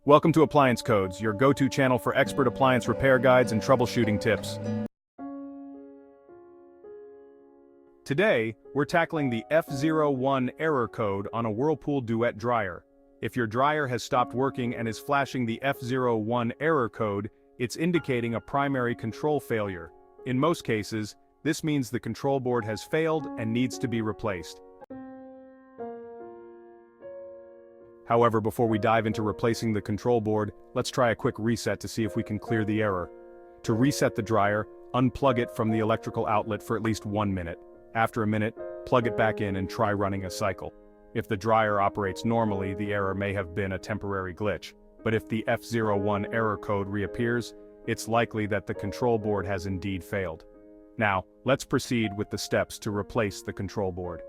Welcome to Appliance Codes, your go-to channel for expert appliance repair guides and troubleshooting tips. Today, we're tackling the F01 error code on a Whirlpool Duet Dryer. If your dryer has stopped working and is flashing the F01 error code, it's indicating a primary control failure. In most cases, this means the control board has failed and needs to be replaced. However, before we dive into replacing the control board, let's try a quick reset to see if we can clear the error. To reset the dryer, unplug it from the electrical outlet for at least 1 minute. After a minute, plug it back in and try running a cycle. If the dryer operates normally, the error may have been a temporary glitch. But if the F01 error code reappears, it's likely that the control board has indeed failed. Now, let's proceed with the steps to replace the control board.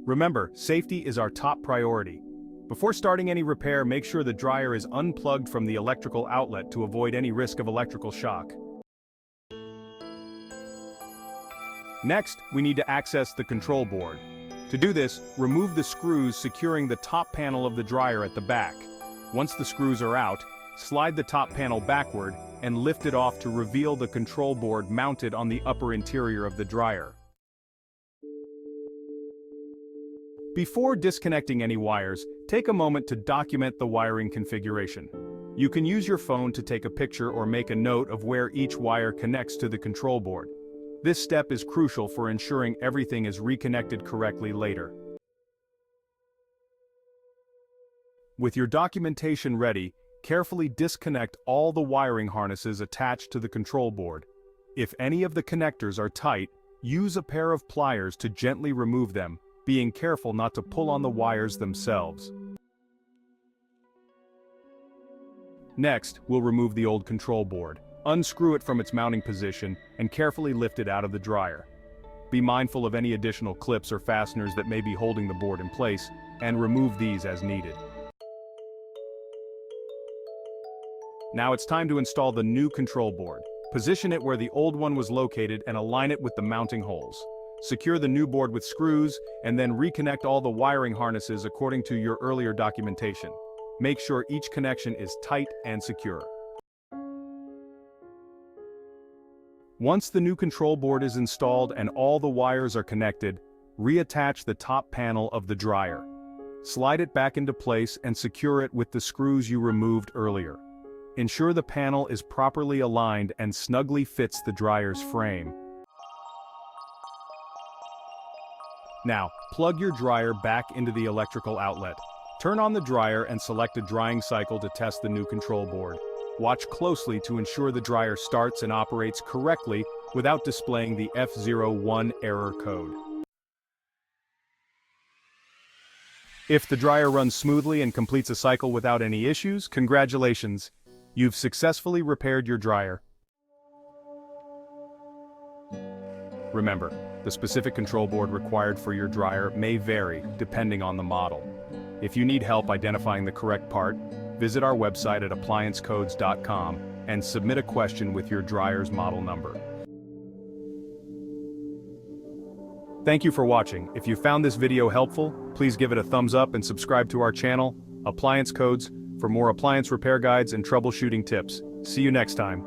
Remember, safety is our top priority. Before starting any repair, make sure the dryer is unplugged from the electrical outlet to avoid any risk of electrical shock. Next, we need to access the control board. To do this, remove the screws securing the top panel of the dryer at the back. Once the screws are out, slide the top panel backward and lift it off to reveal the control board mounted on the upper interior of the dryer. Before disconnecting any wires, take a moment to document the wiring configuration. You can use your phone to take a picture or make a note of where each wire connects to the control board. This step is crucial for ensuring everything is reconnected correctly later. With your documentation ready, carefully disconnect all the wiring harnesses attached to the control board. If any of the connectors are tight, use a pair of pliers to gently remove them, being careful not to pull on the wires themselves. Next, we'll remove the old control board. Unscrew it from its mounting position and carefully lift it out of the dryer. Be mindful of any additional clips or fasteners that may be holding the board in place, and remove these as needed. Now it's time to install the new control board. Position it where the old one was located and align it with the mounting holes. Secure the new board with screws, and then reconnect all the wiring harnesses according to your earlier documentation. Make sure each connection is tight and secure. Once the new control board is installed and all the wires are connected, reattach the top panel of the dryer. Slide it back into place and secure it with the screws you removed earlier. Ensure the panel is properly aligned and snugly fits the dryer's frame. Now, plug your dryer back into the electrical outlet. Turn on the dryer and select a drying cycle to test the new control board. Watch closely to ensure the dryer starts and operates correctly without displaying the F01 error code. If the dryer runs smoothly and completes a cycle without any issues, congratulations! You've successfully repaired your dryer. Remember, the specific control board required for your dryer may vary depending on the model. If you need help identifying the correct part, visit our website at appliancecodes.com and submit a question with your dryer's model number. Thank you for watching. If you found this video helpful, please give it a thumbs up and subscribe to our channel, Appliance Codes, for more appliance repair guides and troubleshooting tips. See you next time.